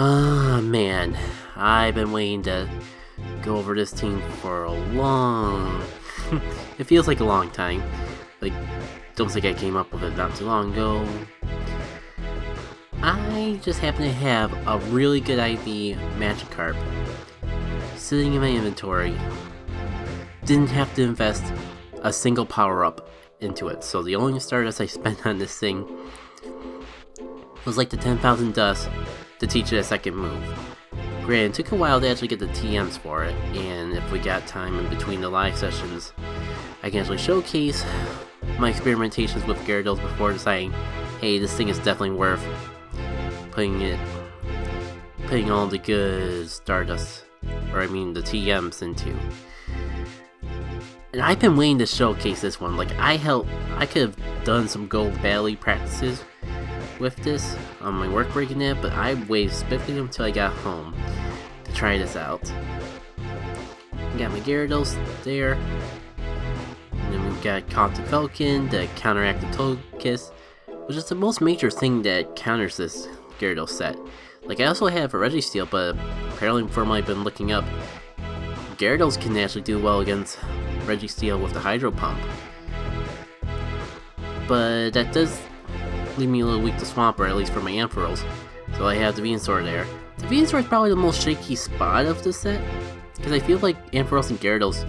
Ah, man. I've been waiting to go over this team for a long... it feels like a long time. Like, don't think I came up with it not too long ago. I just happen to have a really good IV Magikarp sitting in my inventory. Didn't have to invest a single power-up into it, so the only Stardust I spent on this thing was like the 10,000 dust to teach it a second move. Granted, it took a while to actually get the TMs for it, and if we got time in between the live sessions, I can actually showcase my experimentations with Gyarados before deciding, hey, this thing is definitely worth putting all the good Stardust, or I mean the TMs into. And I've been waiting to showcase this one. Like, I could have done some Go Valley practices with this on my work break and that, but I waited specifically until I got home to try this out. Got my Gyarados there, and then we've got Constant Falcon to counteract the Togekiss, which is the most major thing that counters this Gyarados set. Like, I also have a Registeel, but apparently from what I've been looking up, Gyarados can actually do well against Registeel with the Hydro Pump. But that does leave me a little weak to Swampert, at least for my Ampharos. So I have the Venusaur there. The Venusaur is probably the most shaky spot of the set, because I feel like Ampharos and Gyarados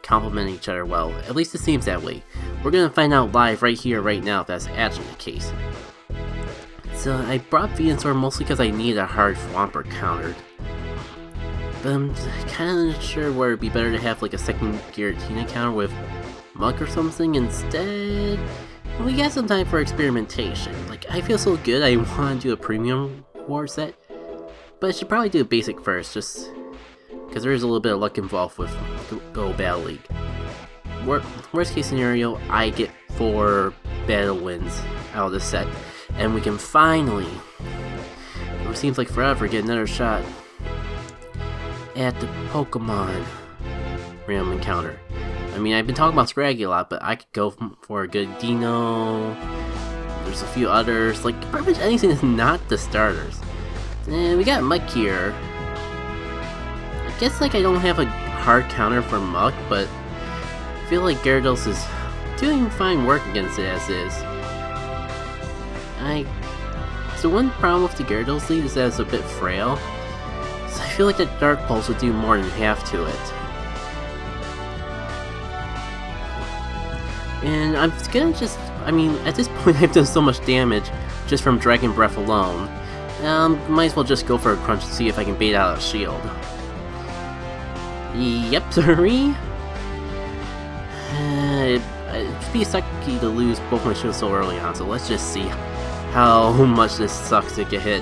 complement each other well. At least it seems that way. We're gonna find out live right here, right now, if that's actually the case. So I brought Venusaur mostly because I need a hard Swampert countered. But I'm kinda unsure where it'd be better to have like a second Giratina counter with Muck or something instead. We got some time for experimentation. Like, I feel so good I want to do a premium war set, but I should probably do a basic first, just because there is a little bit of luck involved with Go Battle League. Worst case scenario, I get 4 battle wins out of this set, and we can finally, it seems like forever, get another shot at the Pokémon random encounter. I mean, I've been talking about Scraggy a lot, but I could go for a good Dino. There's a few others, like pretty much anything that's not the starters. And we got Muck here. I guess like I don't have a hard counter for Muck, but I feel like Gyarados is doing fine work against it as is. So one problem with the Gyarados lead is that it's a bit frail. So I feel like that Dark Pulse would do more than half to it. And I'm gonna just, I mean, at this point I've done so much damage just from Dragon Breath alone. Might as well just go for a crunch to see if I can bait out a shield. Yep, sorry. It'd be sucky to lose both my shields so early on, so let's just see how much this sucks to get hit.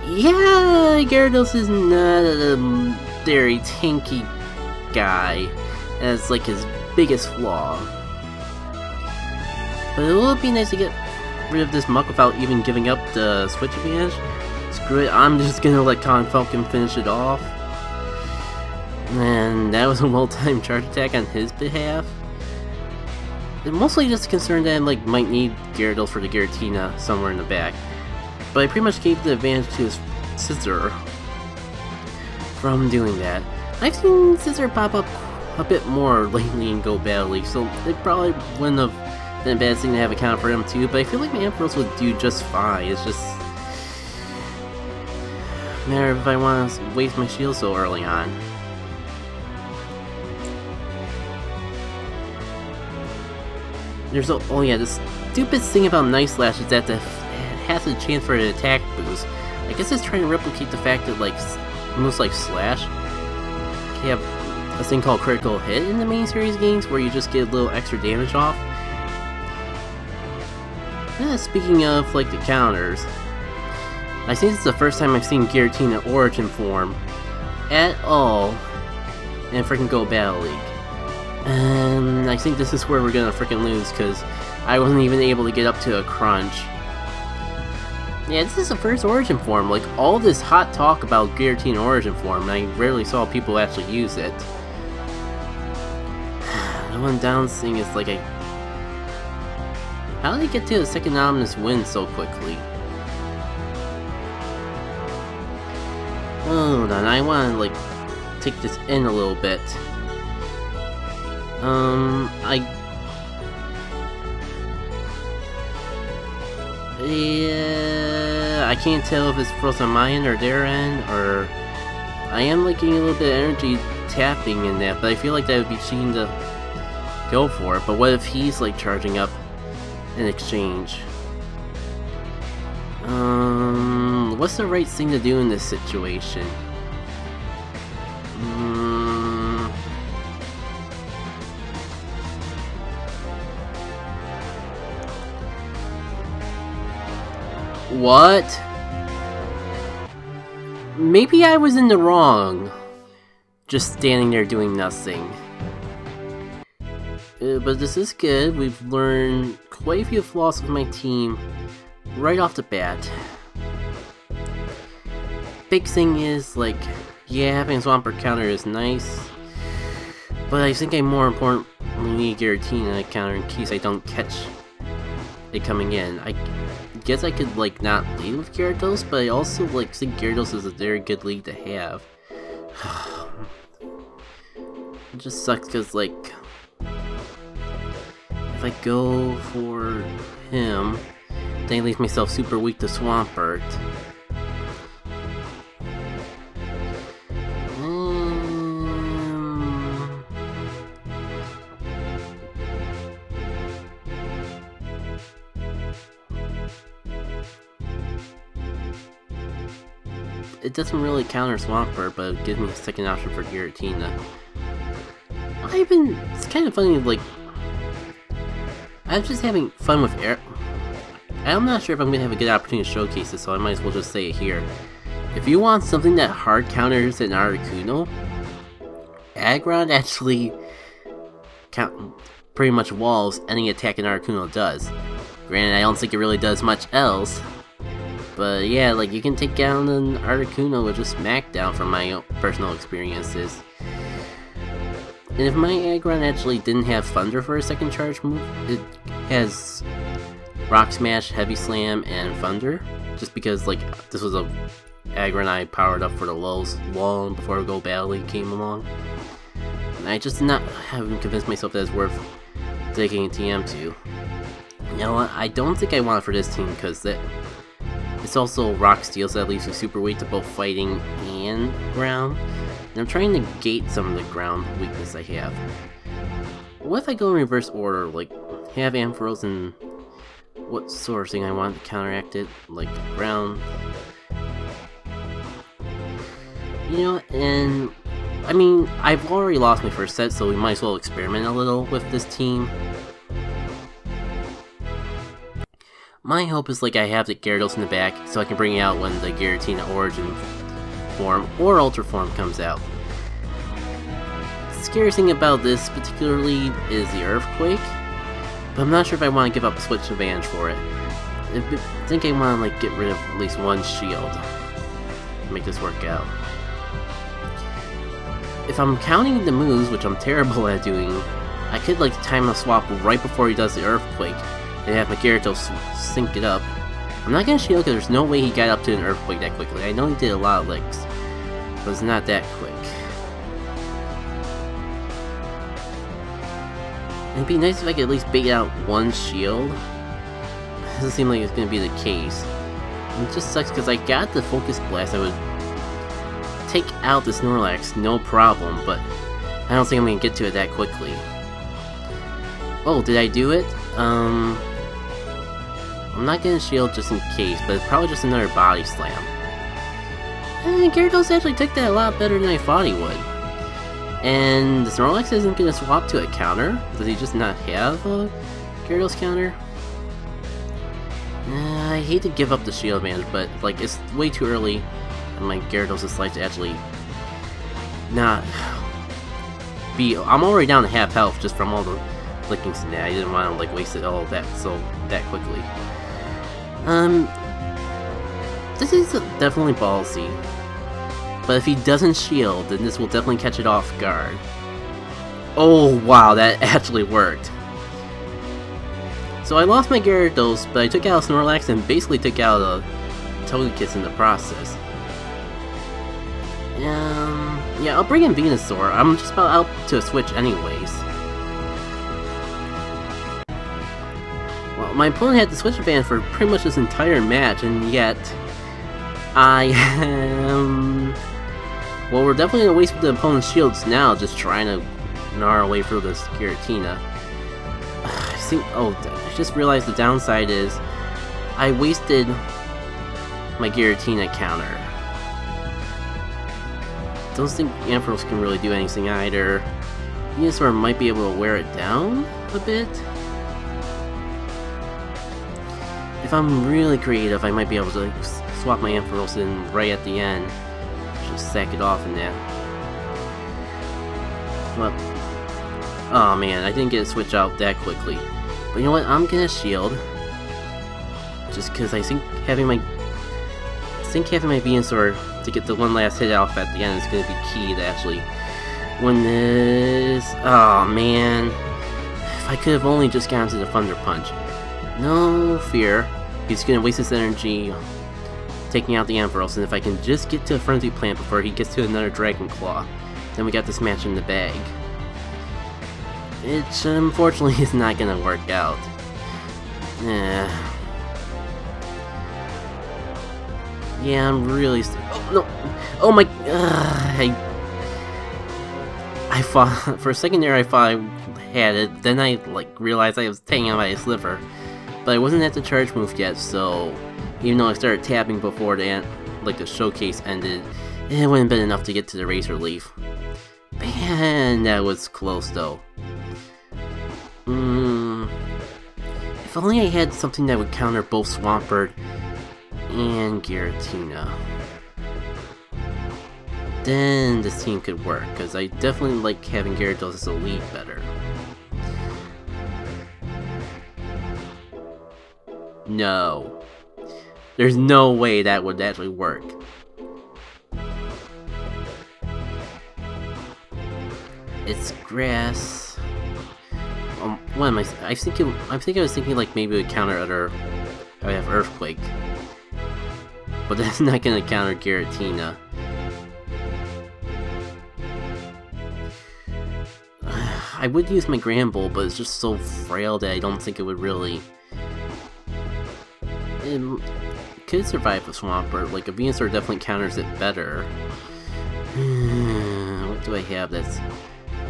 Yeah, Gyarados is not a very tanky guy. That's like his biggest flaw. But it would be nice to get rid of this Muck without even giving up the switch advantage. Screw it, I'm just gonna let Con Falcon finish it off. And that was a well-timed charge attack on his behalf. I'm mostly just concerned that I might need Gyarados for the Giratina somewhere in the back. But I pretty much gave the advantage to his Scizor from doing that. I've seen Scizor pop up a bit more lately in Go Battle League, so it probably wouldn't have been a bad thing to have a counter for him too, but I feel like my Ampharos would do just fine. It's just a matter of if I want to waste my shield so early on. There's oh yeah, this stupid thing about Night Slash is that it has a chance for an attack boost. I guess it's trying to replicate the fact that like moves like Slash can have a thing called critical hit in the main series games where you just get a little extra damage off. Speaking of like the counters, I think this is the first time I've seen Giratina Origin form at all in freaking Go Battle League. And I think this is where we're gonna freaking lose, because I wasn't even able to get up to a crunch. Yeah, this is the first Origin form. Like, all this hot talk about Giratina Origin form, and I rarely saw people actually use it. The one down thing is like how did they get to the second ominous win so quickly? Hold on, I want to, like, take this in a little bit. Yeah, I can't tell if it's frozen on my end or their end, or... I am like getting a little bit of energy tapping in that, but I feel like that would be cheating to go for it. But what if he's like charging up in exchange? What's the right thing to do in this situation? What? Maybe I was in the wrong. Just standing there doing nothing. But this is good. We've learned quite a few flaws with my team right off the bat. Big thing is, like, yeah, having a Swampert counter is nice, but I think I more importantly need Giratina counter in case I don't catch it coming in. I guess I could, like, not lead with Gyarados, but I also, like, think Gyarados is a very good lead to have. It just sucks because, like, if I go for him, then I leave myself super weak to Swampert. It doesn't really counter Swampert, but it gives me a second option for Giratina. It's kind of funny, like, I'm just having fun with air. I'm not sure if I'm going to have a good opportunity to showcase this, so I might as well just say it here. If you want something that hard counters an Articuno, Aggron actually pretty much walls any attack an Articuno does. Granted, I don't think it really does much else. But yeah, like, you can take down an Articuno with just Smackdown from my own personal experiences. And if my Aggron actually didn't have Thunder for a second charge move, it has Rock Smash, Heavy Slam, and Thunder. Just because, like, this was a Aggron I powered up for the lows long before Go Battle League came along. And I just haven't convinced myself that it's worth taking a TM to. You know what, I don't think I want it for this team because it's also Rock Steel, so that leaves me super weak to both fighting and ground. And I'm trying to gate some of the ground weakness I have. What if I go in reverse order, like have Ampharos and what sort of thing I want to counteract it, like ground. You know, and I mean, I've already lost my first set, so we might as well experiment a little with this team. My hope is, like, I have the Gyarados in the back, so I can bring it out when the Giratina Origin form or Ultra form comes out. The scary thing about this particularly is the Earthquake, but I'm not sure if I want to give up Switch Advantage for it. I think I want to, like, get rid of at least one shield to make this work out. If I'm counting the moves, which I'm terrible at doing, I could, like, time a swap right before he does the Earthquake and have my Gyarados sync it up. I'm not gonna shield because there's no way he got up to an Earthquake that quickly. I know he did a lot of licks, but it's not that quick. It'd be nice if I could at least bait out one shield. Doesn't seem like it's gonna be the case. It just sucks because I got the Focus Blast. I would take out the Snorlax, no problem, but I don't think I'm gonna get to it that quickly. Oh, did I do it? I'm not gonna shield just in case, but it's probably just another Body Slam. And Gyarados actually took that a lot better than I thought he would. And the Snorlax isn't gonna swap to a counter? Does he just not have a Gyarados counter? I hate to give up the shield advantage, but like it's way too early and my Gyarados is like to actually not be. I'm already down to half health just from all the licking snap. I didn't want to like waste it all that quickly. This is definitely ballsy. But if he doesn't shield, then this will definitely catch it off guard. Oh wow, that actually worked. So I lost my Gyarados, but I took out Snorlax and basically took out a Togekiss in the process. Yeah, I'll bring in Venusaur. I'm just about out to switch anyways. Well, my opponent had the switch advantage for pretty much this entire match, and yet I am... Well, we're definitely gonna waste the opponent's shields now, just trying to gnaw our way through this Giratina. I think... Oh, I just realized the downside is I wasted my Giratina counter. Don't think Ampharos can really do anything either. Venusaur might be able to wear it down a bit. If I'm really creative, I might be able to like, swap my Ampharos in right at the end. Just sack it off in there. Well, oh man, I didn't get it switched out that quickly. But you know what? I'm gonna shield. Just because I think having my Venusaur to get the one last hit off at the end is going to be key to actually win this. Oh man, if I could have only just gotten to the Thunder Punch. No fear, he's going to waste his energy taking out the Ampharos, and if I can just get to a Frenzy Plant before he gets to another Dragon Claw, then we got this match in the bag. It unfortunately is not going to work out. Yeah, I'm really... Oh, no! Oh my... I thought... For a second there, I thought I had it. Then I, like, realized I was taking out my Sliver. But I wasn't at the charge move yet, so... Even though I started tapping before the showcase ended, it wouldn't have been enough to get to the Razor Leaf. Man, that was close, though. If only I had something that would counter both Swampert and Giratina, then this team could work, because I definitely like having Gyarados as a lead better. No. There's no way that would actually work. It's grass. What am I? I think I was thinking like maybe it would counter other. I would have Earthquake. But that's not gonna counter Giratina. I would use my Granbull, but it's just so frail that I don't think it would really... It could survive a Swampert. Like, a Venusaur definitely counters it better. What do I have that's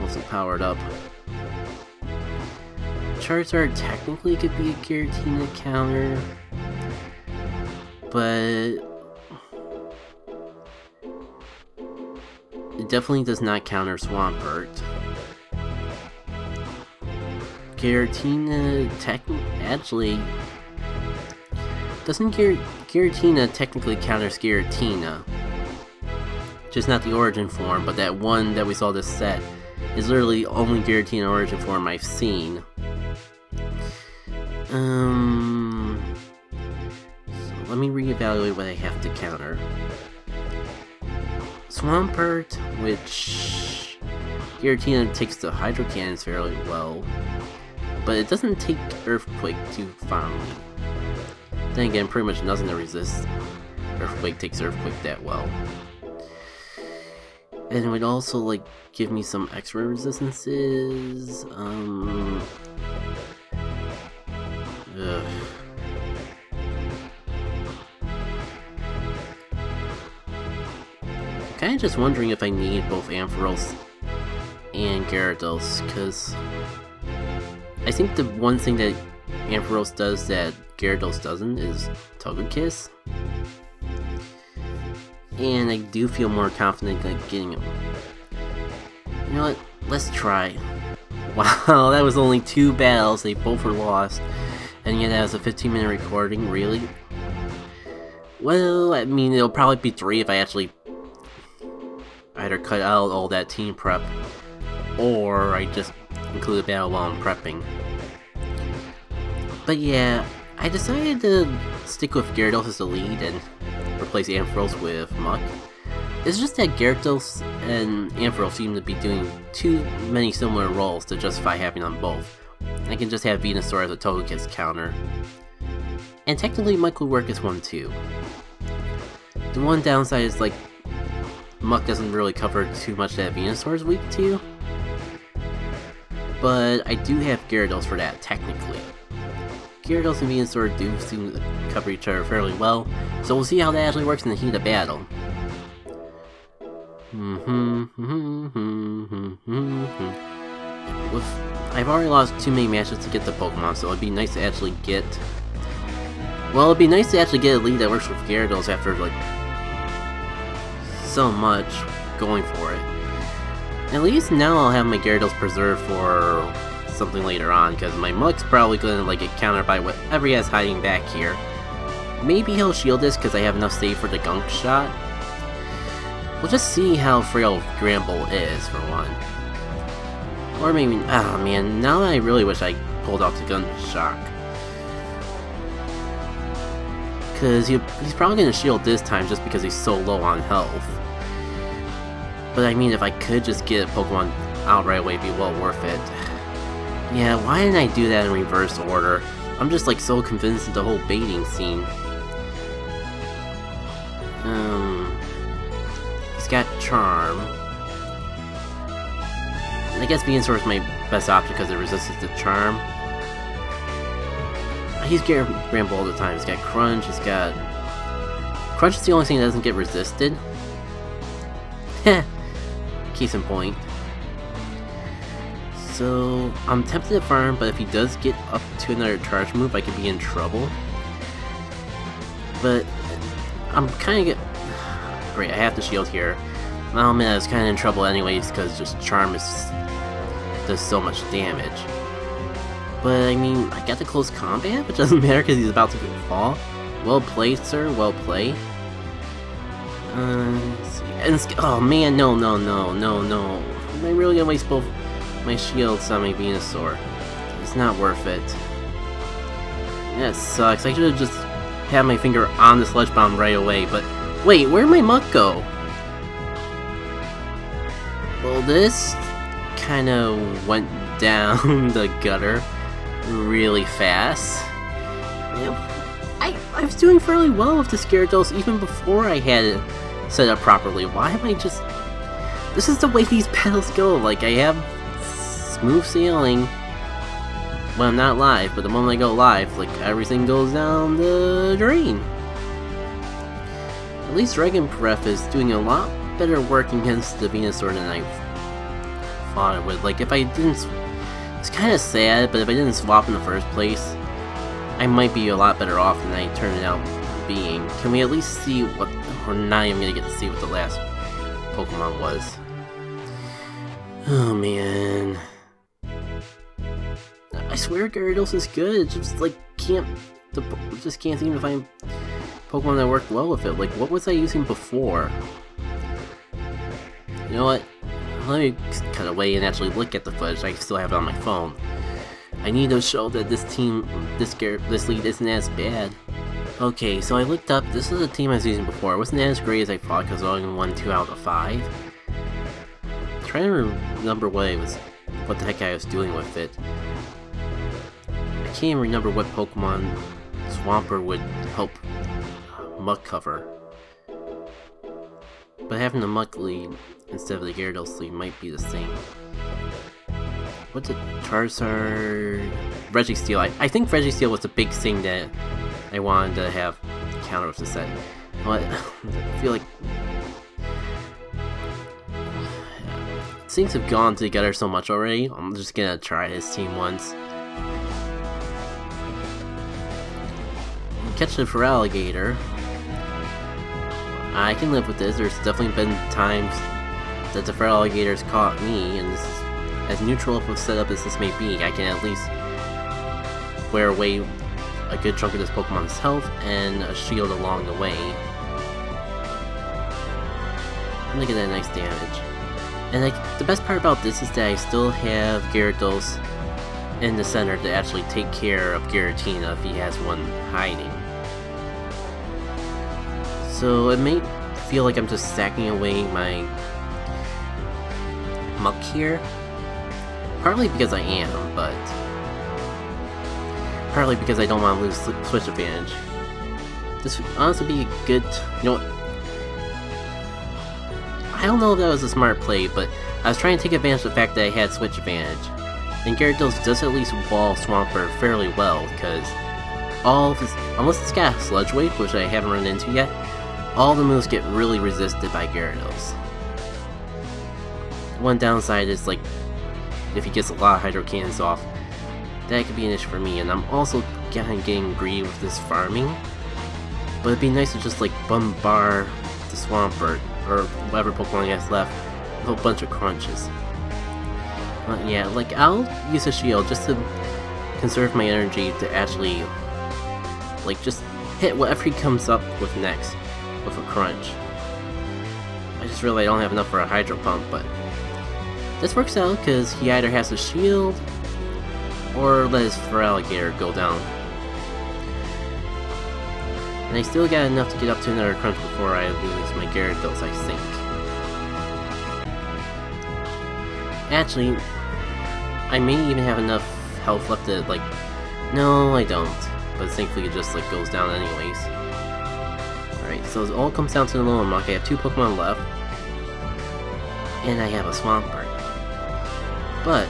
also powered up? Charizard technically could be a Giratina counter, but it definitely does not counter Swampert. Giratina actually doesn't Giratina technically counters Giratina, just not the origin form, but that one that we saw this set is literally the only Giratina origin form I've seen. So let me reevaluate what I have to counter. Swampert, which Giratina takes the Hydro Cannons fairly well, but it doesn't take Earthquake too fondly. Then again, pretty much nothing to resist Earthquake takes Earthquake that well. And it would also, like, give me some extra resistances. Kinda just wondering if I need both Ampharos and Gyarados, because I think the one thing that Ampharos does that Gyarados doesn't is Togekiss. And I do feel more confident like getting him. You know what? Let's try. Wow, that was only 2 battles, they both were lost. And yet that was a 15-minute recording, really? Well, I mean, it'll probably be 3 if I actually either cut out all that team prep, or I just include a battle while I'm prepping. But yeah, I decided to stick with Gyarados as the lead and replace Ampharos with Muck. It's just that Gyarados and Ampharos seem to be doing too many similar roles to justify having on both. I can just have Venusaur as a Togekiss counter. And technically Muck would work as one too. The one downside is like, Muck doesn't really cover too much that Venusaur is weak to. But I do have Gyarados for that, technically. Gyarados and Venusaur do seem to cover each other fairly well, so we'll see how that actually works in the heat of battle. I've already lost too many matches to get the Pokemon, so it'd be nice to actually get... Well, it'd be nice to actually get a lead that works with Gyarados after, like, so much going for it. At least now I'll have my Gyarados preserved for something later on, because my Muck's probably gonna, like, get countered by whatever he has hiding back here. Maybe he'll shield this because I have enough save for the Gunk Shot. We'll just see how frail Gramble is, for one. Or maybe... oh man, now I really wish I pulled off the Gun Shock. Because he's probably going to shield this time just because he's so low on health. But I mean, if I could just get a Pokemon out right away, it'd be well worth it. Yeah, why didn't I do that in reverse order? I'm just like so convinced of the whole baiting scene. He's got Charm. I guess Venusaur is my best option because it resists the Charm. I use Gramble all the time. He's got Crunch, he's got... Crunch is the only thing that doesn't get resisted. Heh. Case in point. So, I'm tempted to farm, but if he does get up to another charge move, I could be in trouble. But, I'm kinda great, I have to shield here. Oh man, I was kinda in trouble anyways, because just Charm does so much damage. But I mean, I got the close combat, which doesn't matter because he's about to fall. Well played, sir, well played. Let's see. And oh man, no. Am I really gonna waste both my shields on my Venusaur? It's not worth it. That sucks. I should have just had my finger on the Sludge Bomb right away, but wait, where'd my Muck go? Well, this kinda went down the gutter really fast. You know, I was doing fairly well with this Gyarados even before I had it set up properly. Why am I just... This is the way these battles go. Like, I have smooth sailing when I'm not live, but the moment I go live, like, everything goes down the drain. At least Dragon Breath is doing a lot better work against the Venusaur than I thought it would. Like, if I didn't... It's kind of sad, but if I didn't swap in the first place, I might be a lot better off than I turned it out being. Can we at least see what... We're not even gonna get to see what the last Pokemon was. Oh man. I swear Gyarados is good, it just like just can't seem to find Pokemon that work well with it. Like, what was I using before? You know what? Let me cut away and actually look at the footage. I still have it on my phone. I need to show that this team, this lead isn't as bad. Okay, so I looked up, this is a team I was using before. It wasn't as great as I thought because I only won 2 out of 5. I'm trying to remember what the heck I was doing with it. I can't even remember what Pokemon Swampert would help Muck cover. But having the Muck lead instead of the Gyarados lead might be the same. What's it? Charizard... Registeel. I think Registeel was the big thing that I wanted to have counter with the set. But I feel like things have gone together so much already. I'm just gonna try this team once. Catch it for Alligator. I can live with this. There's definitely been times that the Feraligators caught me, and this is, as neutral of a setup as this may be, I can at least wear away a good chunk of this Pokemon's health and a shield along the way. Look at that nice damage. And the best part about this is that I still have Gyarados in the center to actually take care of Giratina if he has one hiding. So it may feel like I'm just stacking away my Muck here. Partly because I am, but partly because I don't want to lose switch advantage. This would honestly be a good... You know what? I don't know if that was a smart play, but I was trying to take advantage of the fact that I had switch advantage. And Gyarados does at least wall Swampert fairly well, because all of this, unless it's got Sludge Wave, which I haven't run into yet, all the moves get really resisted by Gyarados. One downside is, like, if he gets a lot of Hydro Cannons off, that could be an issue for me, and I'm also kind of getting greedy with this farming. But it'd be nice to just, like, bombard the Swampert, or whatever Pokemon has left, with a bunch of crunches. But yeah, like, I'll use a shield just to conserve my energy to actually, like, just hit whatever he comes up with next with a crunch. I just realized I don't have enough for a Hydro Pump, but this works out because he either has a shield or let his Feraligatr go down. And I still got enough to get up to another crunch before I lose my Gyarados, I think. Actually, I may even have enough health left to, like, no, I don't. But thankfully it just, like, goes down anyways. Alright, so it all comes down to the Lone Muck. I have 2 Pokemon left. And I have a Swampert. But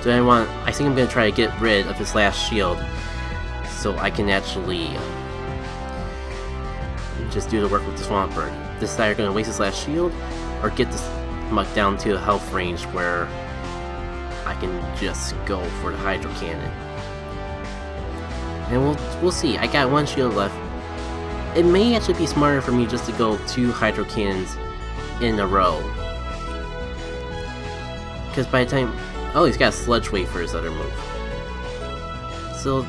do I want... I think I'm going to try to get rid of his last shield so I can actually just do the work with the Swampert. This is either going to waste his last shield or get this Muck down to a health range where I can just go for the Hydro Cannon. And we'll see. I got 1 shield left. It may actually be smarter for me just to go 2 Hydro Cannons in a row. Because by the time... Oh, he's got a Sludge Wave for his other move. So,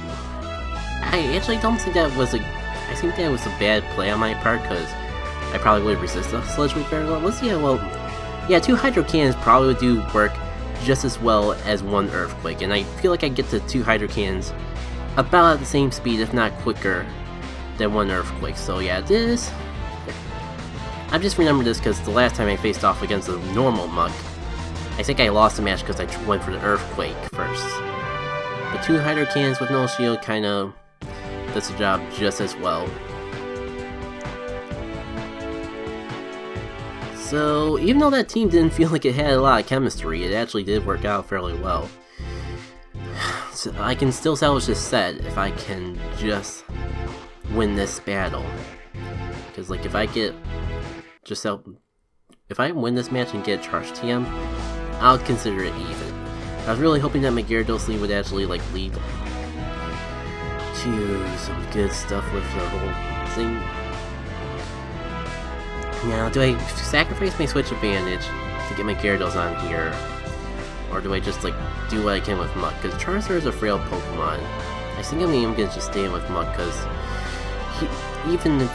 I actually don't think that was a... I think that was a bad play on my part, because I probably would resist the Sludge Wave very well. Let's see how well... Yeah, 2 Hydro Cannons probably would do work just as well as 1 Earthquake, and I feel like I get to 2 Hydro Cannons about at the same speed, if not quicker, than 1 Earthquake. So yeah, this... I just remember this because the last time I faced off against a normal Muck, I think I lost the match because I went for the Earthquake first. But 2 Hydro Cannons with no shield kinda does the job just as well. So, even though that team didn't feel like it had a lot of chemistry, it actually did work out fairly well. So I can still salvage this set if I can just win this battle. Because, like, if I get if I win this match and get Charge TM, I'll consider it even. I was really hoping that my Gyarados lead would actually, like, lead to some good stuff with the whole thing. Now, do I sacrifice my switch advantage to get my Gyarados on here? Or do I just, like, do what I can with Muck? Because Charizard is a frail Pokemon. I think I'm going to just stay with Muck, because even if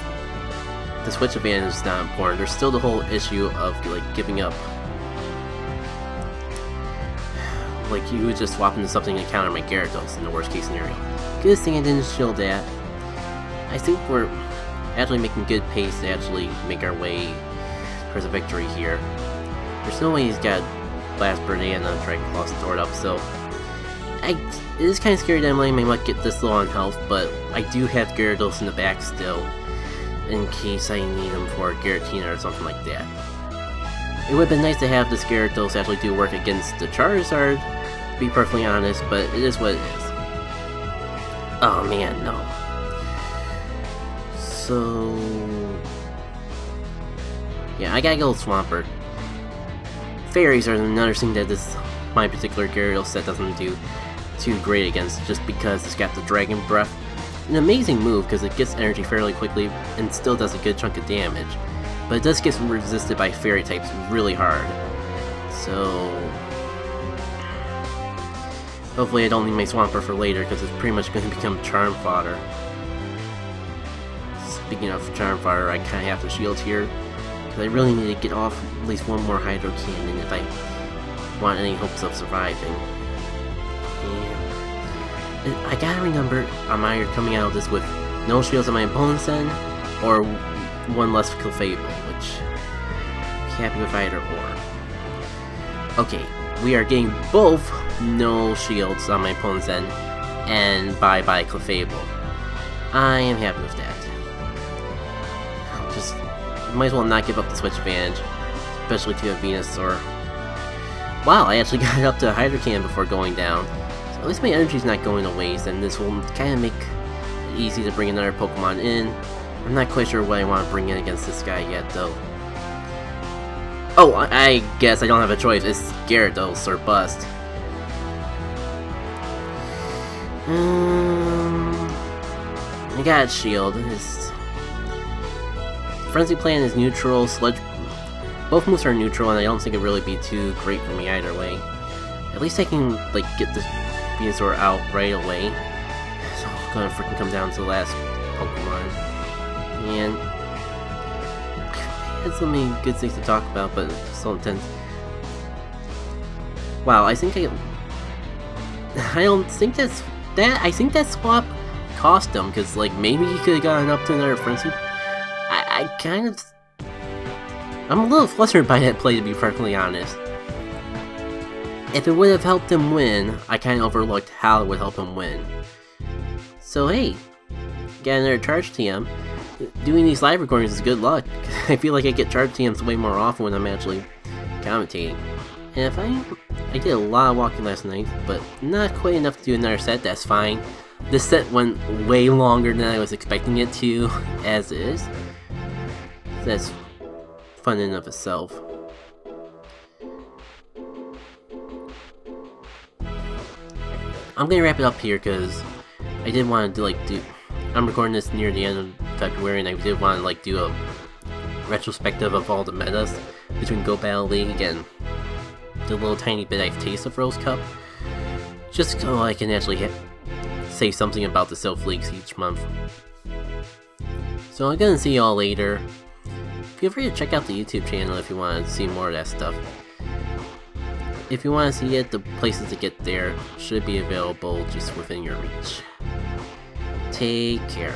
the switch advantage is not important, there's still the whole issue of, like, giving up. Like, you would just swap into something to counter my Gyarados in the worst case scenario. Good thing I didn't shield that. I think we're actually making good pace to actually make our way towards a victory here. There's no way he's got Blast Banana and Dragon Claw stored up, so it is kind of scary that I'm letting my Muck get this low on health, but I do have Gyarados in the back still, in case I need him for a Giratina or something like that. It would have been nice to have this Gyarados actually do work against the Charizard, to be perfectly honest, but it is what it is. Oh man, no. So... yeah, I gotta go with Swampert. Fairies are another thing that my particular Gyarados set doesn't do too great against, just because it's got the Dragon Breath. An amazing move because it gets energy fairly quickly and still does a good chunk of damage. But it does get resisted by Fairy types really hard. So... hopefully I don't need my Swampert for later, because it's pretty much going to become Charm Fodder. Speaking of Charm Fodder, I kind of have to shield here, because I really need to get off at least 1 more Hydro Cannon if I want any hopes of surviving. And I gotta remember, I'm either coming out of this with no shields on my opponent's end, or 1 less Clefable, which I'm happy with either or. Okay, we are getting both no shields on my opponent's end, and bye-bye Clefable. I am happy with that. Just might as well not give up the switch advantage, especially to a Venusaur. Wow, I actually got up to Hydro Cannon before going down. So at least my energy's not going to waste, and this will kind of make it easy to bring another Pokemon in. I'm not quite sure what I want to bring in against this guy yet, though. Oh, I guess I don't have a choice. It's Gyarados or bust. I got Shield. Frenzy Plant is neutral. Sludge. Both moves are neutral, and I don't think it'd really be too great for me either way. At least I can like get this Venusaur out right away. So I'm gonna freaking come down to the last Pokemon, and had so many good things to talk about, but it's so intense. Wow, I think I don't think that's that. I think that swap cost him, because like maybe he could have gotten up to another Frenzy. I'm a little flustered by that play, to be perfectly honest. If it would have helped him win, I kind of overlooked how it would help him win. So hey, got another Charge TM. Doing these live recordings is good luck. I feel like I get Charge TMs way more often when I'm actually commentating. And if I did a lot of walking last night, but not quite enough to do another set, that's fine. This set went way longer than I was expecting it to, as is. That's fun in and of itself. I'm gonna wrap it up here because I did want to do. I'm recording this near the end of February, and I did want to do a retrospective of all the metas between Go Battle League and the little tiny bit I've tasted of Rose Cup, just so I can actually say something about the Silph Leagues each month. So I'm gonna see y'all later. Feel free to check out the YouTube channel if you want to see more of that stuff. If you want to see it, the places to get there should be available just within your reach. Take care.